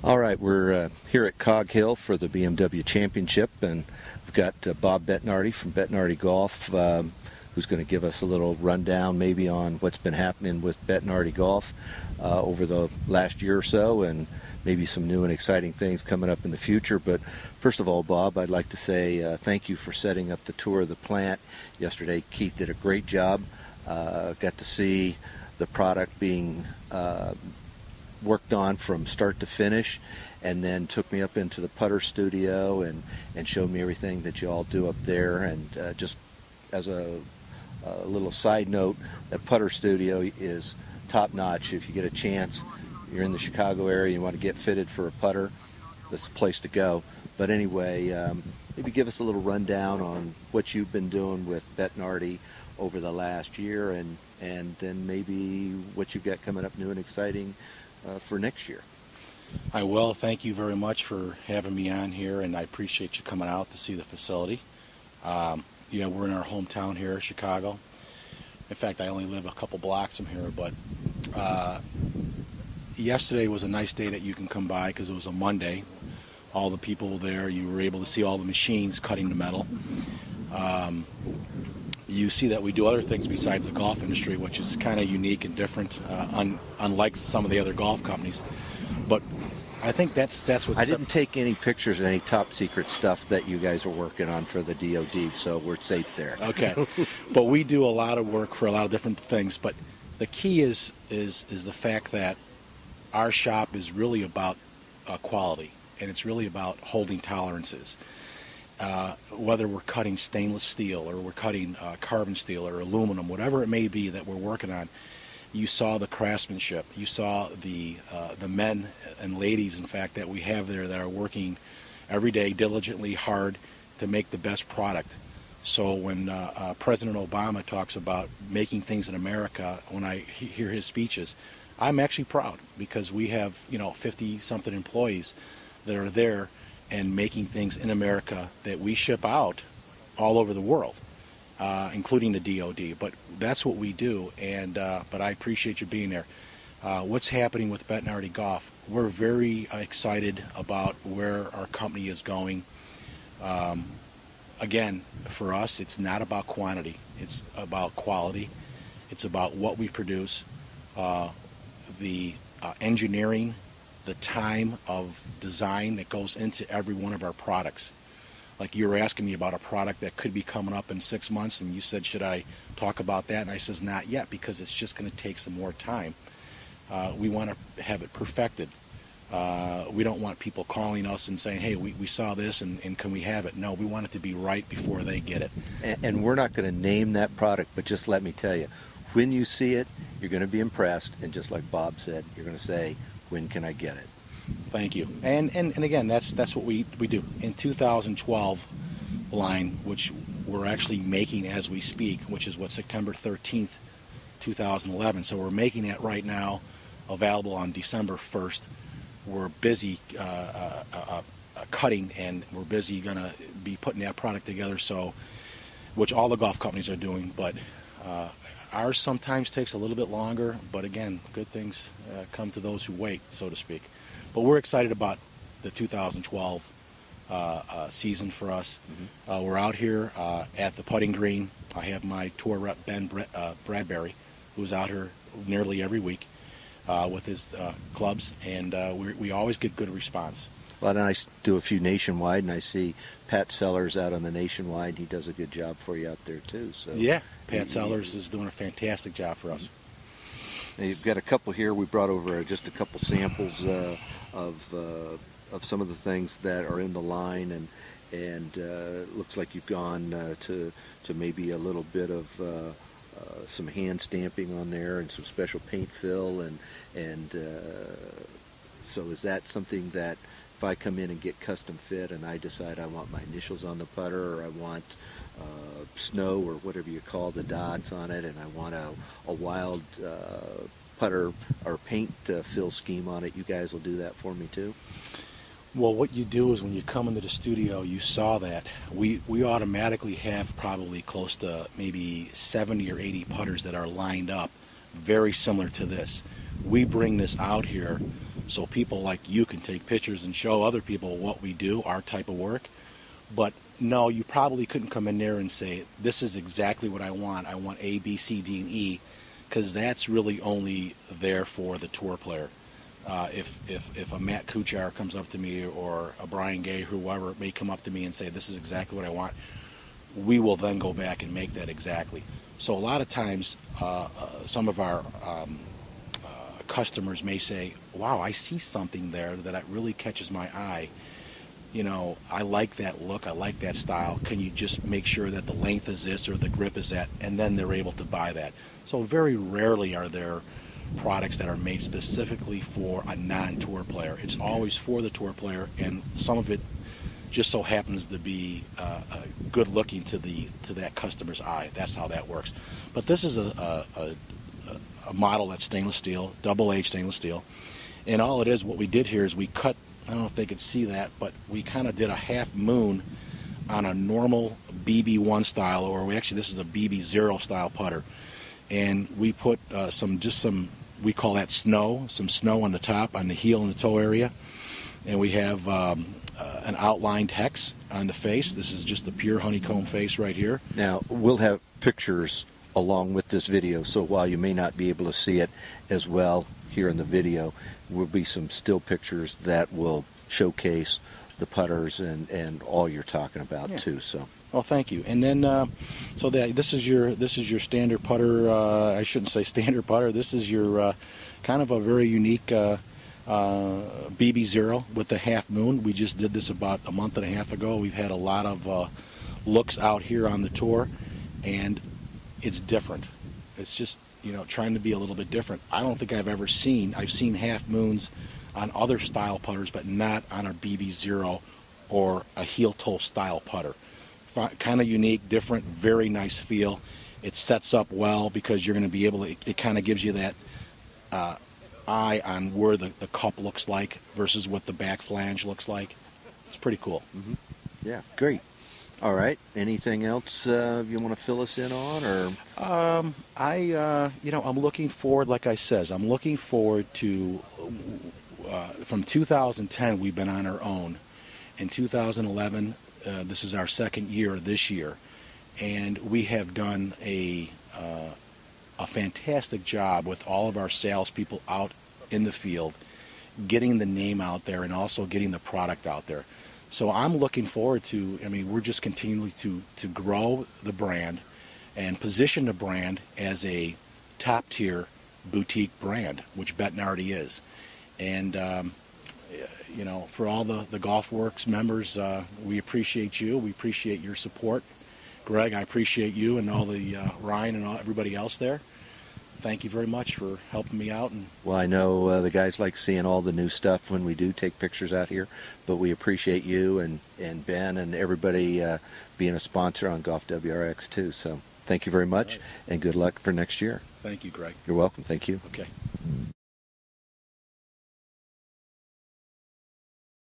All right, we're here at COG Hill for the BMW Championship, and we've got Bob Bettinardi from Bettinardi Golf, who's going to give us a little rundown maybe on what's been happening with Bettinardi Golf over the last year or so, and maybe some new and exciting things coming up in the future. But first of all, Bob, I'd like to say thank you for setting up the tour of the plant yesterday. Keith did a great job. Got to see the product being worked on from start to finish, and then took me up into the putter studio and showed me everything that you all do up there. And just as a little side note, that putter studio is top notch. If you get a chance, you're in the Chicago area, you want to get fitted for a putter, that's the place to go. But anyway, maybe give us a little rundown on what you've been doing with Bettinardi over the last year, and then maybe what you've got coming up new and exciting for next year. I will. Thank you very much for having me on here, and I appreciate you coming out to see the facility. Yeah, we're in our hometown here, Chicago. In fact, I only live a couple blocks from here, but yesterday was a nice day that you can come by because it was a Monday. All the people there, you were able to see all the machines cutting the metal. You see that we do other things besides the golf industry, which is kind of unique and different, unlike some of the other golf companies. But I think that's what. I didn't take any pictures of any top secret stuff that you guys are working on for the DoD, so we're safe there. Okay, but we do a lot of work for a lot of different things. But the key is the fact that our shop is really about quality, and it's really about holding tolerances. Whether we're cutting stainless steel or we're cutting carbon steel or aluminum, whatever it may be that we're working on, you saw the craftsmanship. You saw the men and ladies, in fact, that we have there that are working every day diligently hard to make the best product. So when President Obama talks about making things in America, when I hear his speeches, I'm actually proud because we have 50-something employees that are there and making things in America that we ship out all over the world, including the DoD. But that's what we do, and but I appreciate you being there. What's happening with Bettinardi Golf? We're very excited about where our company is going. Again, for us, it's not about quantity. It's about quality. It's about what we produce, the engineering, the time of design that goes into every one of our products. Like you were asking me about a product that could be coming up in 6 months, and you said, should I talk about that? And I says, not yet, because it's just going to take some more time. We want to have it perfected. We don't want people calling us and saying, hey, we saw this and can we have it? No, we want it to be right before they get it. And we're not going to name that product, but just let me tell you, when you see it, you're going to be impressed, and just like Bob said, you're going to say, when can I get it? Thank you. And again, that's what we do. In 2012 line, which we're actually making as we speak, which is September 13th, 2011. So we're making it right now, available on December 1st. We're busy cutting, and we're busy going to be putting that product together, so which all the golf companies are doing, but ours sometimes takes a little bit longer, but again, good things come to those who wait, so to speak. But we're excited about the 2012 season for us. Mm-hmm. We're out here at the putting green. I have my tour rep, Ben Bradbury, who's out here nearly every week with his clubs, and we always get good response. Well, and I do a few nationwide, and I see Pat Sellers out on the nationwide. He does a good job for you out there, too. So yeah, Pat Sellers is doing a fantastic job for us. Now, you've got a couple here. We brought over just a couple samples of some of the things that are in the line, and looks like you've gone to maybe a little bit of some hand stamping on there and some special paint fill, and so is that something that if I come in and get custom fit and I decide I want my initials on the putter, or I want snow or whatever you call the dots on it, and I want a wild putter or paint fill scheme on it, you guys will do that for me too? Well, what you do is when you come into the studio, you saw that we automatically have probably close to maybe 70 or 80 putters that are lined up very similar to this. We bring this out here so people like you can take pictures and show other people what we do, our type of work. But no, you probably couldn't come in there and say, this is exactly what I want. I want A, B, C, D, and E, because that's really only there for the tour player. If a Matt Kuchar comes up to me, or a Brian Gay, whoever may come up to me and say, this is exactly what I want, we will then go back and make that exactly. So a lot of times, some of our customers may say, wow, I see something there that really catches my eye. You know, I like that look, I like that style. Can you just make sure that the length is this or the grip is that? And then they're able to buy that. So very rarely are there products that are made specifically for a non-tour player. It's always for the tour player, and some of it just so happens to be good looking to that customer's eye. That's how that works. But this is a model that's stainless steel, double-aged stainless steel, and all it is, what we did here is we cut, I don't know if they could see that, but we kind of did a half moon on a normal BB1 style, or this is a BB0 style putter, and we put some we call that snow, some snow on the top, on the heel and the toe area, and we have an outlined hex on the face. This is just a pure honeycomb face right here. Now, we'll have pictures along with this video, so while you may not be able to see it as well here in the video, will be some still pictures that will showcase the putters and all you're talking about too. So, well, thank you. And then, so this is your standard putter. I shouldn't say standard putter. This is your kind of a very unique BB0 with the half moon. We just did this about a month and a half ago. We've had a lot of looks out here on the tour, and it's different. It's just, you know, trying to be a little bit different. I don't think I've seen half moons on other style putters, but not on a BB0 or a heel toe style putter. Kind of unique, different, very nice feel. It sets up well because you're going to be able to, it kind of gives you that eye on where the cup looks like versus what the back flange looks like. It's pretty cool. Mm-hmm. Yeah, great. All right. Anything else you want to fill us in on, or? I'm looking forward. Like I says, I'm looking forward to. From 2010, we've been on our own. In 2011, this is our second year this year, and we have done a fantastic job with all of our salespeople out in the field, getting the name out there and also getting the product out there. So I'm looking forward to, we're just continuing to grow the brand and position the brand as a top-tier boutique brand, which Bettinardi is. And, for all the GolfWorks members, we appreciate you. We appreciate your support. Greg, I appreciate you and all the Ryan and everybody else there. Thank you very much for helping me out. Well, I know the guys like seeing all the new stuff when we do take pictures out here, but we appreciate you and Ben and everybody being a sponsor on Golf WRX too. So thank you very much, and good luck for next year. Thank you, Greg. You're welcome. Thank you. Okay.